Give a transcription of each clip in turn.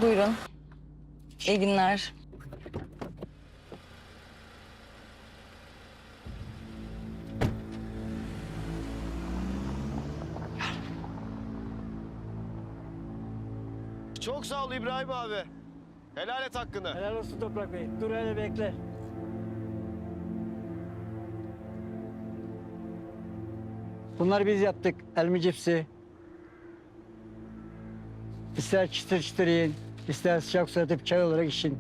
Buyurun. İyi günler. Çok sağ ol İbrahim abi. Helal et hakkını. Helal olsun Toprak Bey. Dur hele bekle. Bunları biz yaptık. Elmi cipsi. İster çıtır çıtır yiyin, ister sıcak su atıp çay olarak için.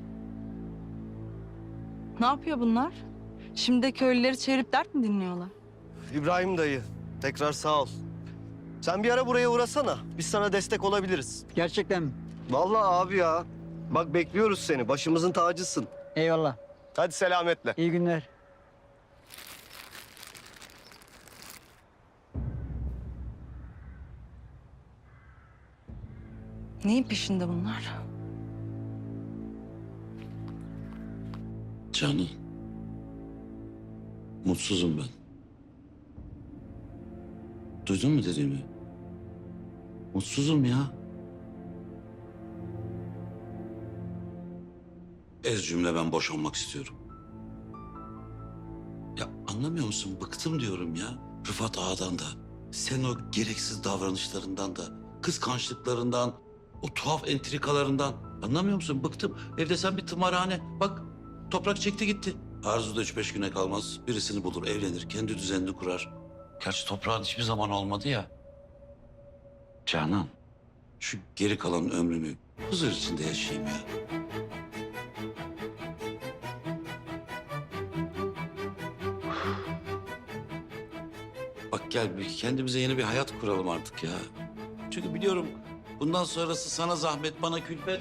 Ne yapıyor bunlar? Şimdi de köylüleri çevirip dert mi dinliyorlar? İbrahim dayı, tekrar sağ ol. Sen bir ara buraya uğrasana. Biz sana destek olabiliriz. Gerçekten mi? Vallahi abi ya. Bak bekliyoruz seni. Başımızın tacısın. Eyvallah. Hadi selametle. İyi günler. Neyin peşinde bunlar? Canım. Mutsuzum ben. Duydun mu dediğimi? Mutsuzum ya. Ez cümle ben boşanmak istiyorum. Ya anlamıyor musun? Bıktım diyorum ya. Rıfat Ağa'dan da. Senin o gereksiz davranışlarından da. Kıskançlıklarından. O tuhaf entrikalarından. Anlamıyor musun? Bıktım. Evde sen bir tımarhane. Bak Toprak çekti gitti. Arzu da 3-5 güne kalmaz. Birisini bulur, evlenir, kendi düzenini kurar. Gerçi Toprağın hiçbir zaman olmadı ya. Canan, şu geri kalan ömrümü huzur içinde yaşayayım ya. Bak gel kendimize yeni bir hayat kuralım artık ya. Çünkü biliyorum bundan sonrası sana zahmet, bana külfet.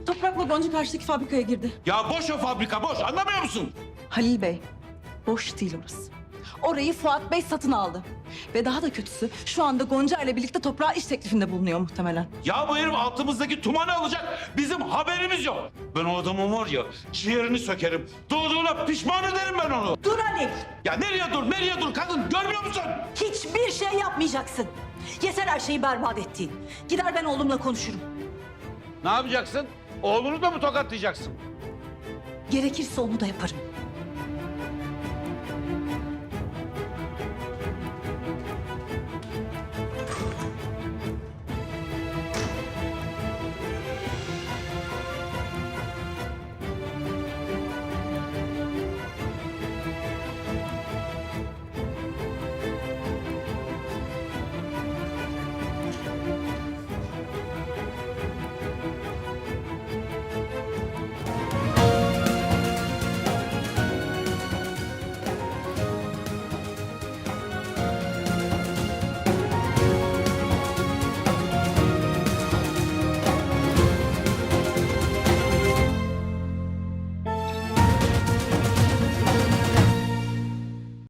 Toprak'la Gonca karşıdaki fabrikaya girdi. Ya boş o fabrika boş, anlamıyor musun? Halil Bey, boş değil orası. Orayı Fuat Bey satın aldı. Ve daha da kötüsü şu anda Gonca ile birlikte Toprak'a iş teklifinde bulunuyor muhtemelen. Ya bu herif altımızdaki tumanı alacak, bizim haberimiz yok. Ben o adamın var ya, ciğerini sökerim. Doğduğuna pişman ederim ben onu. Dur Ali! Ya nereye dur kadın, görmüyor musun? Hiçbir şey yapmayacaksın. Yeter her şeyi berbat ettiğin. Gider ben oğlumla konuşurum. Ne yapacaksın? Oğlunu da mı tokatlayacaksın? Gerekirse onu da yaparım.